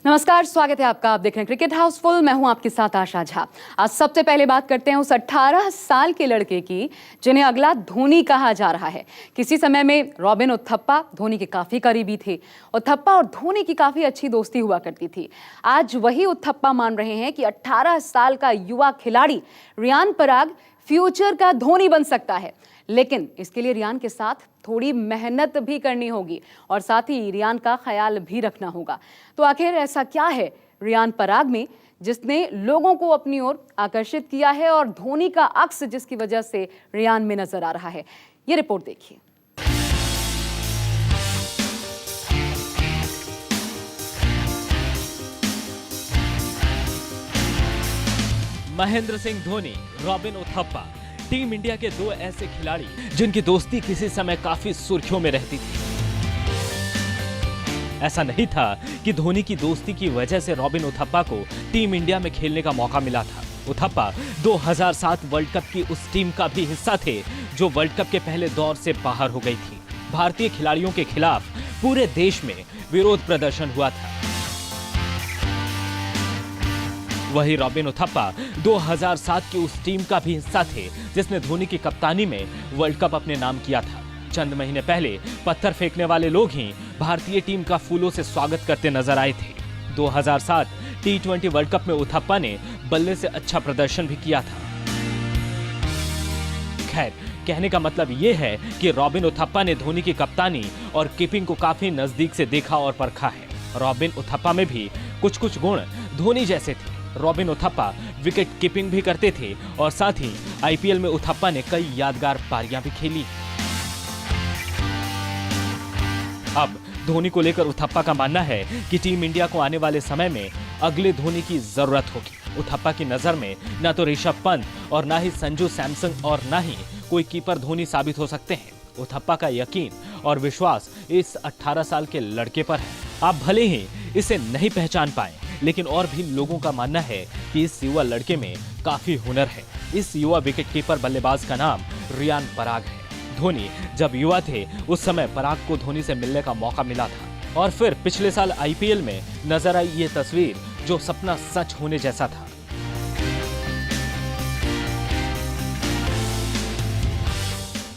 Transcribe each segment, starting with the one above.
नमस्कार, स्वागत है आपका। आप देख रहे हैं क्रिकेट हाउसफुल। मैं हूं आपके साथ आशा झा। आज सबसे पहले बात करते हैं उस 18 साल के लड़के की जिन्हें अगला धोनी कहा जा रहा है। किसी समय में रॉबिन उथप्पा धोनी के काफी करीबी थे। उथप्पा और धोनी की काफी अच्छी दोस्ती हुआ करती थी। आज वही उथप्पा मान रहे हैं कि 18 साल का युवा खिलाड़ी रियान पराग फ्यूचर का धोनी बन सकता है, लेकिन इसके लिए रियान के साथ थोड़ी मेहनत भी करनी होगी और साथ ही रियान का ख्याल भी रखना होगा। तो आखिर ऐसा क्या है रियान पराग में जिसने लोगों को अपनी ओर आकर्षित किया है और धोनी का अक्स जिसकी वजह से रियान में नजर आ रहा है? ये रिपोर्ट देखिए। Mahendra Singh Dhoni, robin Uthappa, team India के दो ऐसे खिलाड़ी जिनकी दोस्ती किसी समय काफी सुर्खियों में रहती थी। ऐसा नहीं था कि धोनी की दोस्ती की वजह से रॉबिन उथप्पा को टीम इंडिया में खेलने का मौका मिला था। उथप्पा 2007 वर्ल्ड कप की उस टीम का भी हिस्सा थे जो वर्ल्ड कप के पहले दौर से बाहर हो गई थी। भारतीय खिलाड़ियों के खिलाफ पूरे देश में विरोध प्रदर्शन हुआ था। वही रॉबिन उथप्पा 2007 की उस टीम का भी हिस्सा थे जिसने धोनी की कप्तानी में वर्ल्ड कप अपने नाम किया था। चंद महीने पहले पत्थर फेंकने वाले लोग ही भारतीय टीम का फूलों से स्वागत करते नजर आए थे। 2007 T20 वर्ल्ड कप में उथप्पा ने बल्ले से अच्छा प्रदर्शन भी किया था। खैर, कहने का मतलब यह है कि रॉबिन उथप्पा ने धोनी की कप्तानी और कीपिंग को काफी नजदीक से देखा और परखा है। रॉबिन उथप्पा में भी कुछ गुण धोनी जैसे थे। रॉबिन उथप्पा विकेट कीपिंग भी करते थे और साथ ही आईपीएल में उथप्पा ने कई यादगार पारियां भी खेली। अब धोनी को लेकर उथप्पा का मानना है कि टीम इंडिया को आने वाले समय में अगले धोनी की जरूरत होगी। उथप्पा की नजर में न तो ऋषभ पंत और ना ही संजू सैमसन और ना ही कोई कीपर धोनी साबित हो सकते हैं। उथप्पा का यकीन और विश्वास इस 18 साल के लड़के पर है। आप भले ही इसे नहीं पहचान पाए, लेकिन और भी लोगों का मानना है कि इस युवा लड़के में काफी हुनर है। इस युवा विकेटकीपर बल्लेबाज का नाम रियान पराग है। धोनी जब युवा थे उस समय पराग को धोनी से मिलने का मौका मिला था और फिर पिछले साल आईपीएल में नजर आई ये तस्वीर जो सपना सच होने जैसा था।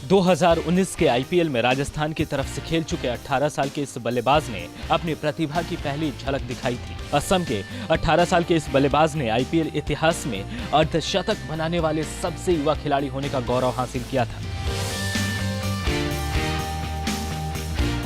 दो 2019 के आईपीएल में राजस्थान की तरफ से खेल चुके 18 साल के इस बल्लेबाज ने अपनी प्रतिभा की पहली झलक दिखाई थी। असम के 18 साल के इस बल्लेबाज ने आईपीएल इतिहास में अर्धशतक बनाने वाले सबसे युवा खिलाड़ी होने का गौरव हासिल किया था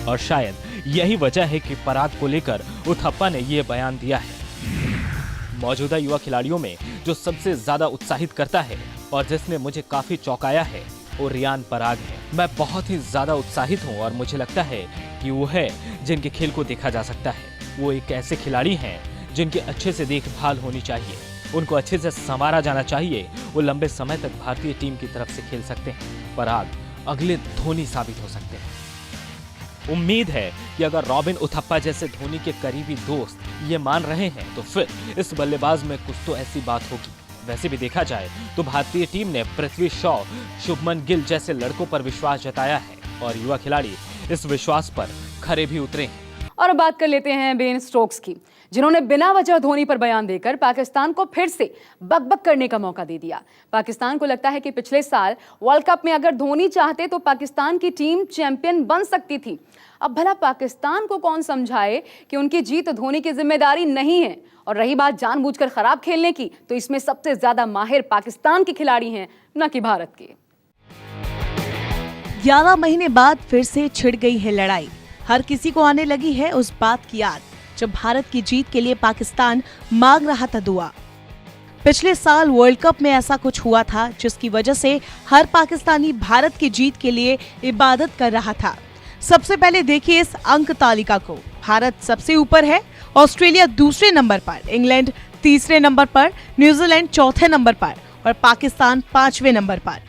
और शायद यही वजह है कि पराग को लेकर उथप्पा ने यह बयान दिया है। मौजूदा युवा खिलाड़ियों में जो सबसे ज्यादा उत्साहित करता है और जिसने मुझे काफी चौंकाया है वो रियान पराग है। मैं बहुत ही ज्यादा उत्साहित हूँ और मुझे लगता है कि वो है जिनके खेल को देखा जा सकता है। वो एक ऐसे खिलाड़ी हैं जिनकी अच्छे से देखभाल होनी चाहिए, उनको अच्छे से संवारा जाना चाहिए। वो लंबे समय तक भारतीय टीम की तरफ से खेल सकते हैं। पराग अगले धोनी साबित हो सकते हैं। उम्मीद है कि अगर रॉबिन उथप्पा जैसे धोनी के करीबी दोस्त ये मान रहे हैं तो फिर इस बल्लेबाज में कुछ तो ऐसी बात होगी। वैसे भी देखा जाए तो भारतीय टीम ने पृथ्वी शॉ, शुभमन गिल जैसे लड़कों पर विश्वास जताया है और युवा खिलाड़ी इस विश्वास पर खरे भी उतरे हैं। और अब बात कर लेते हैं बेन स्टोक्स की, जिन्होंने बिना वजह धोनी पर बयान देकर पाकिस्तान को फिर से बकबक करने का मौका दे दिया। पाकिस्तान को लगता है कि पिछले साल वर्ल्ड कप में अगर धोनी चाहते तो पाकिस्तान की टीम चैंपियन बन सकती थी। अब भला पाकिस्तान को कौन समझाए कि उनकी जीत धोनी की जिम्मेदारी नहीं है। और रही बात जानबूझकर खराब खेलने की, तो इसमें सबसे ज्यादा माहिर पाकिस्तान के खिलाड़ी हैं, न कि भारत के। 11 महीने बाद फिर से छिड़ गई है लड़ाई। हर किसी को आने लगी है उस बात की याद जब भारत की जीत के लिए पाकिस्तान मांग रहा था दुआ। पिछले साल वर्ल्ड कप में ऐसा कुछ हुआ था जिसकी वजह से हर पाकिस्तानी भारत की जीत के लिए इबादत कर रहा था। सबसे पहले देखिए इस अंक तालिका को। भारत सबसे ऊपर है, ऑस्ट्रेलिया दूसरे नंबर पर, इंग्लैंड तीसरे नंबर पर, न्यूजीलैंड चौथे नंबर पर और पाकिस्तान 5वें नंबर पर।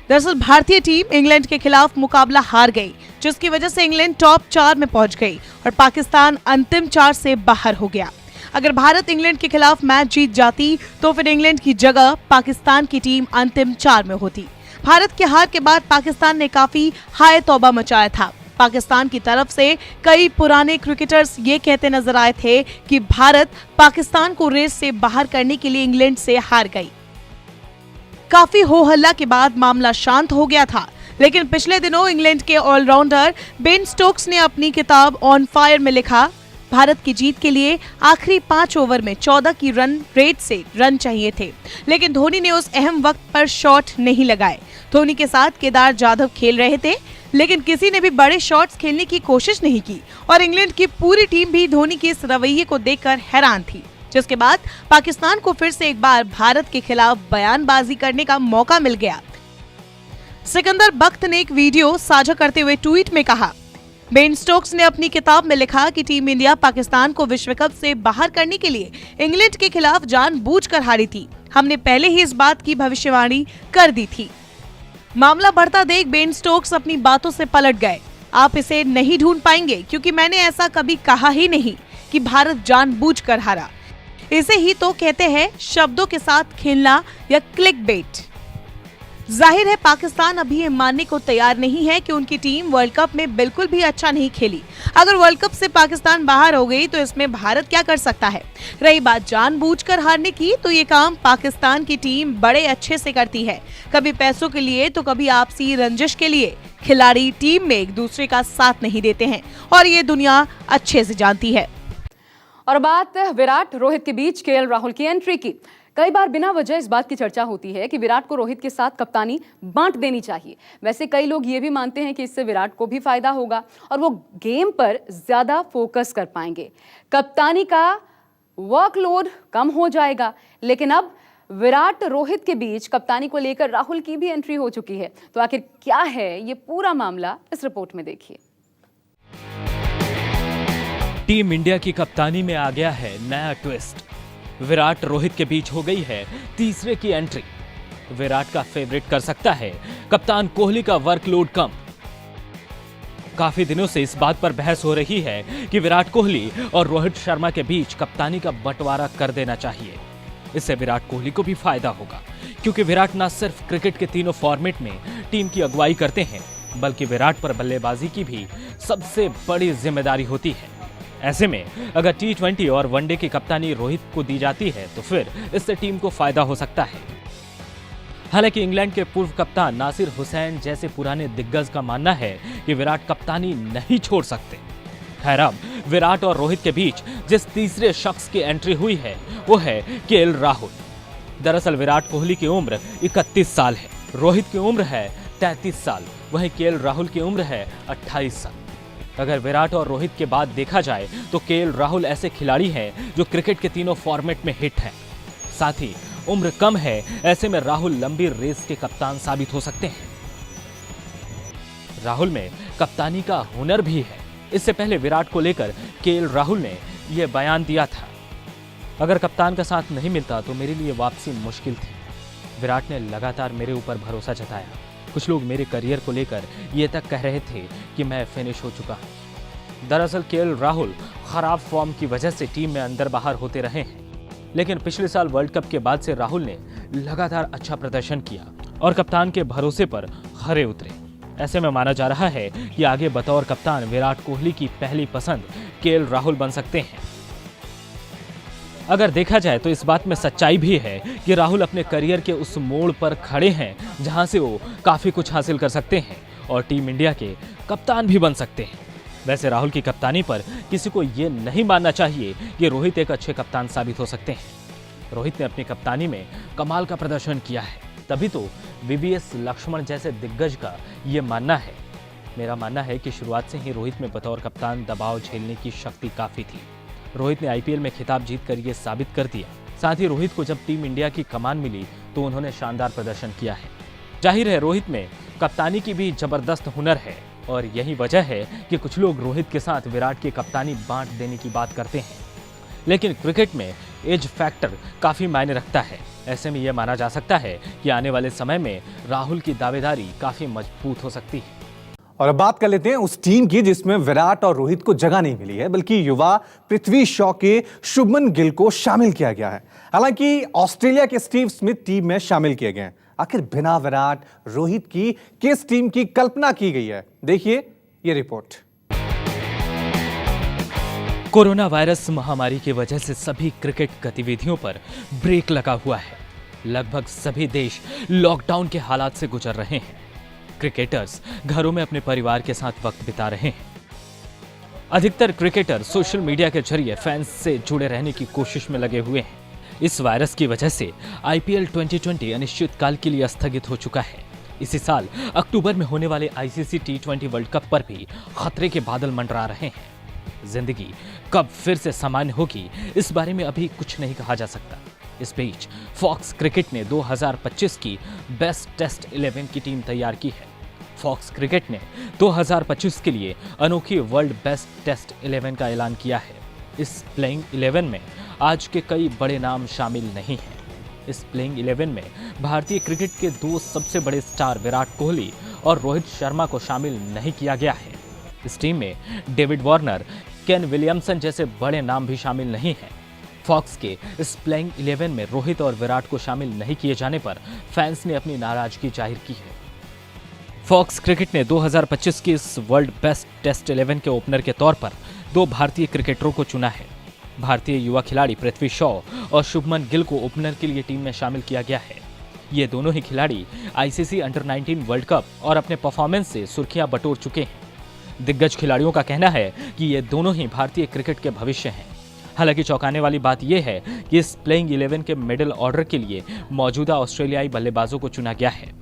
दरअसल भारतीय टीम इंग्लैंड के खिलाफ मुकाबला हार गई, जिसकी वजह से इंग्लैंड टॉप 4 में पहुंच गई और पाकिस्तान अंतिम 4 से बाहर हो गया। अगर भारत इंग्लैंड के खिलाफ मैच जीत जाती तो फिर इंग्लैंड की जगह पाकिस्तान की टीम अंतिम 4 में होती। भारत के हार के बाद पाकिस्तान ने काफी हाय तौबा मचाया था। पाकिस्तान की तरफ से कई पुराने क्रिकेटर्स ये कहते नजर आए थे कि भारत पाकिस्तान को रेस से बाहर करने के लिए इंग्लैंड से हार गई। काफी हो हल्ला के बाद मामला शांत हो गया था, लेकिन पिछले दिनों इंग्लैंड के ऑलराउंडर बेन स्टोक्स ने अपनी किताब ऑन फायर में लिखा, भारत की जीत के लिए आखिरी 5 ओवर में 14 की रन रेट से रन चाहिए थे, लेकिन धोनी ने उस अहम वक्त पर शॉट नहीं लगाए। धोनी के साथ केदार जाधव खेल रहे थे, लेकिन किसी ने भी बड़े शॉट्स खेलने की कोशिश नहीं की और इंग्लैंड की पूरी टीम भी धोनी के इस रवैये को देखकर हैरान थी, जिसके बाद पाकिस्तान को फिर से एक बार भारत के खिलाफ बयानबाजी करने का मौका मिल गया। सिकंदर बख्त ने एक वीडियो साझा करते हुए ट्वीट में कहा, बेन स्टोक्स ने अपनी किताब में लिखा कि टीम इंडिया पाकिस्तान को विश्व कप से बाहर करने के लिए इंग्लैंड के खिलाफ जानबूझकर हारी थी। हमने पहले ही इस बात की भविष्यवाणी कर दी थी। मामला बढ़ता देख बेन स्टोक्स अपनी बातों से पलट गए। आप इसे नहीं ढूंढ पाएंगे क्योंकि मैंने ऐसा कभी कहा ही नहीं कि भारत जानबूझकर हारा। इसे ही तो कहते हैं शब्दों के साथ खेलना या क्लिकबेट। जाहिर है पाकिस्तान अभी ये मानने को तैयार नहीं है कि उनकी टीम वर्ल्ड कप में बिल्कुल भी अच्छा नहीं खेली। अगर वर्ल्ड कप से पाकिस्तान बाहर हो गई तो इसमें भारत क्या कर सकता है। रही बात जानबूझकर हारने की, तो ये काम पाकिस्तान की टीम बड़े अच्छे से करती है, कभी पैसों के लिए तो कभी आपसी रंजिश के लिए। खिलाड़ी टीम में एक दूसरे का साथ नहीं देते हैं और ये दुनिया अच्छे से जानती है। और बात विराट रोहित के बीच केएल राहुल की एंट्री की। कई बार बिना वजह इस बात की चर्चा होती है कि विराट को रोहित के साथ कप्तानी बांट देनी चाहिए। वैसे कई लोग ये भी मानते हैं कि इससे विराट को भी फायदा होगा और वो गेम पर ज्यादा फोकस कर पाएंगे, कप्तानी का वर्कलोड कम हो जाएगा। लेकिन अब विराट रोहित के बीच कप्तानी को लेकर राहुल की भी एंट्री हो चुकी है। तो आखिर क्या है ये पूरा मामला, इस रिपोर्ट में देखिए। टीम इंडिया की कप्तानी में आ गया है नया ट्विस्ट। विराट रोहित के बीच हो गई है तीसरे की एंट्री। विराट का फेवरेट कर सकता है कप्तान कोहली का वर्कलोड कम। काफी दिनों से इस बात पर बहस हो रही है कि विराट कोहली और रोहित शर्मा के बीच कप्तानी का बंटवारा कर देना चाहिए। इससे विराट कोहली को भी फायदा होगा, क्योंकि विराट न सिर्फ क्रिकेट के तीनों फॉर्मेट में टीम की अगुवाई करते हैं, बल्कि विराट पर बल्लेबाजी की भी सबसे बड़ी जिम्मेदारी होती है। ऐसे में अगर T20 और वनडे की कप्तानी रोहित को दी जाती है तो फिर इससे टीम को फायदा हो सकता है। हालांकि इंग्लैंड के पूर्व कप्तान नासिर हुसैन जैसे पुराने दिग्गज का मानना है कि विराट कप्तानी नहीं छोड़ सकते। खैर, अब विराट और रोहित के बीच जिस तीसरे शख्स की एंट्री हुई है वो है केएल राहुल। दरअसल विराट कोहली की उम्र 31 साल है, रोहित की उम्र है 33 साल, वहीं केएल राहुल की उम्र है 28 साल। अगर विराट और रोहित के बाद देखा जाए तो केएल राहुल ऐसे खिलाड़ी हैं जो क्रिकेट के तीनों फॉर्मेट में हिट हैं। साथ ही उम्र कम है, ऐसे में राहुल लंबी रेस के कप्तान साबित हो सकते हैं। राहुल में कप्तानी का हुनर भी है। इससे पहले विराट को लेकर केएल राहुल ने यह बयान दिया था, अगर कप्तान का साथ नहीं मिलता तो मेरे लिए वापसी मुश्किल थी। विराट ने लगातार मेरे ऊपर भरोसा जताया। कुछ लोग मेरे करियर को लेकर ये तक कह रहे थे कि मैं फिनिश हो चुका हूं। दरअसल केएल राहुल खराब फॉर्म की वजह से टीम में अंदर बाहर होते रहे हैं, लेकिन पिछले साल वर्ल्ड कप के बाद से राहुल ने लगातार अच्छा प्रदर्शन किया और कप्तान के भरोसे पर खरे उतरे। ऐसे में माना जा रहा है कि आगे बतौर कप्तान विराट कोहली की पहली पसंद केएल राहुल बन सकते हैं। अगर देखा जाए तो इस बात में सच्चाई भी है कि राहुल अपने करियर के उस मोड़ पर खड़े हैं जहां से वो काफी कुछ हासिल कर सकते हैं और टीम इंडिया के कप्तान भी बन सकते हैं। वैसे राहुल की कप्तानी पर किसी को ये नहीं मानना चाहिए कि रोहित एक अच्छे कप्तान साबित हो सकते हैं। रोहित ने अपनी कप्तानी में कमाल का प्रदर्शन किया है, तभी तो VVS लक्ष्मण जैसे दिग्गज का ये मानना है। मेरा मानना है कि शुरुआत से ही रोहित में बतौर कप्तान दबाव झेलने की शक्ति काफी थी। रोहित ने IPL में खिताब जीतकर ये साबित कर दिया। साथ ही रोहित को जब टीम इंडिया की कमान मिली तो उन्होंने शानदार प्रदर्शन किया है। जाहिर है रोहित में कप्तानी की भी जबरदस्त हुनर है और यही वजह है कि कुछ लोग रोहित के साथ विराट की कप्तानी बांट देने की बात करते हैं। लेकिन क्रिकेट में एज फैक्टर काफी मायने रखता है। ऐसे में यह माना जा सकता है कि आने वाले समय में राहुल की दावेदारी काफी मजबूत हो सकती है। और अब बात कर लेते हैं उस टीम की जिसमें विराट और रोहित को जगह नहीं मिली है, बल्कि युवा पृथ्वी शॉ के शुभमन गिल को शामिल किया गया है। हालांकि ऑस्ट्रेलिया के स्टीव स्मिथ टीम में शामिल किए गए हैं। आखिर बिना विराट रोहित की किस टीम की कल्पना की गई है, देखिए ये रिपोर्ट। कोरोना वायरस महामारी की वजह से सभी क्रिकेट गतिविधियों पर ब्रेक लगा हुआ है। लगभग सभी देश लॉकडाउन के हालात से गुजर रहे हैं। क्रिकेटर्स घरों में अपने परिवार के साथ वक्त बिता रहे हैं। अधिकतर क्रिकेटर सोशल मीडिया के जरिए फैंस से जुड़े रहने की कोशिश में लगे हुए हैं। इस वायरस की वजह से IPL 2020 अनिश्चितकाल के लिए स्थगित हो चुका है। इसी साल अक्टूबर में होने वाले ICC T20 वर्ल्ड कप पर भी खतरे के बादल मंडरा रहे हैं। जिंदगी कब फिर से सामान्य होगी, इस बारे में अभी कुछ नहीं कहा जा सकता। इस बीच फॉक्स क्रिकेट ने 2025 की बेस्ट टेस्ट 11 की टीम तैयार की है। फॉक्स क्रिकेट ने 2025 के लिए अनोखी वर्ल्ड बेस्ट टेस्ट 11 का ऐलान किया है। इस प्लेइंग 11 में आज के कई बड़े नाम शामिल नहीं हैं। इस प्लेइंग 11 में भारतीय क्रिकेट के दो सबसे बड़े स्टार विराट कोहली और रोहित शर्मा को शामिल नहीं किया गया है। इस टीम में डेविड वार्नर, केन विलियमसन जैसे बड़े नाम भी शामिल नहीं हैं। फॉक्स के इस प्लेइंग 11 में रोहित और विराट को शामिल नहीं किए जाने पर फैंस ने अपनी नाराजगी जाहिर की है। फॉक्स क्रिकेट ने 2025 की इस वर्ल्ड बेस्ट टेस्ट 11 के ओपनर के तौर पर दो भारतीय क्रिकेटरों को चुना है। भारतीय युवा खिलाड़ी पृथ्वी शॉ और शुभमन गिल को ओपनर के लिए टीम में शामिल किया गया है। ये दोनों ही खिलाड़ी ICC अंडर-19 वर्ल्ड कप और अपने परफॉर्मेंस से सुर्खियां बटोर चुके हैं। दिग्गज खिलाड़ियों का कहना है कि ये दोनों ही भारतीय क्रिकेट के भविष्य हैं। हालांकि चौंकाने वाली बात यह है कि इस प्लेइंग 11 के मिडिल ऑर्डर के लिए मौजूदा ऑस्ट्रेलियाई बल्लेबाजों को चुना गया है।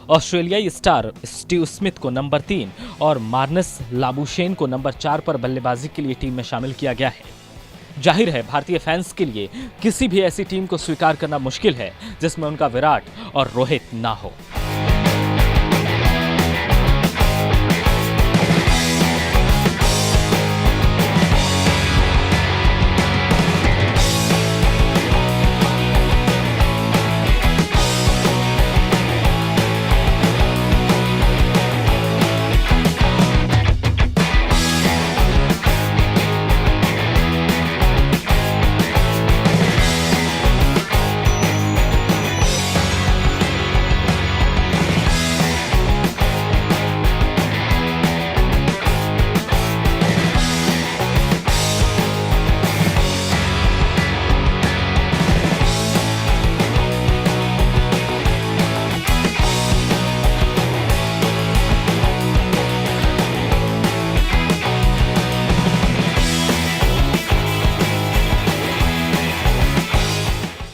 ऑस्ट्रेलियाई स्टार स्टीव स्मिथ को नंबर 3 और मार्नस लाबुशेन को नंबर 4 पर बल्लेबाजी के लिए टीम में शामिल किया गया है। जाहिर है भारतीय फैंस के लिए किसी भी ऐसी टीम को स्वीकार करना मुश्किल है जिसमें उनका विराट और रोहित ना हो।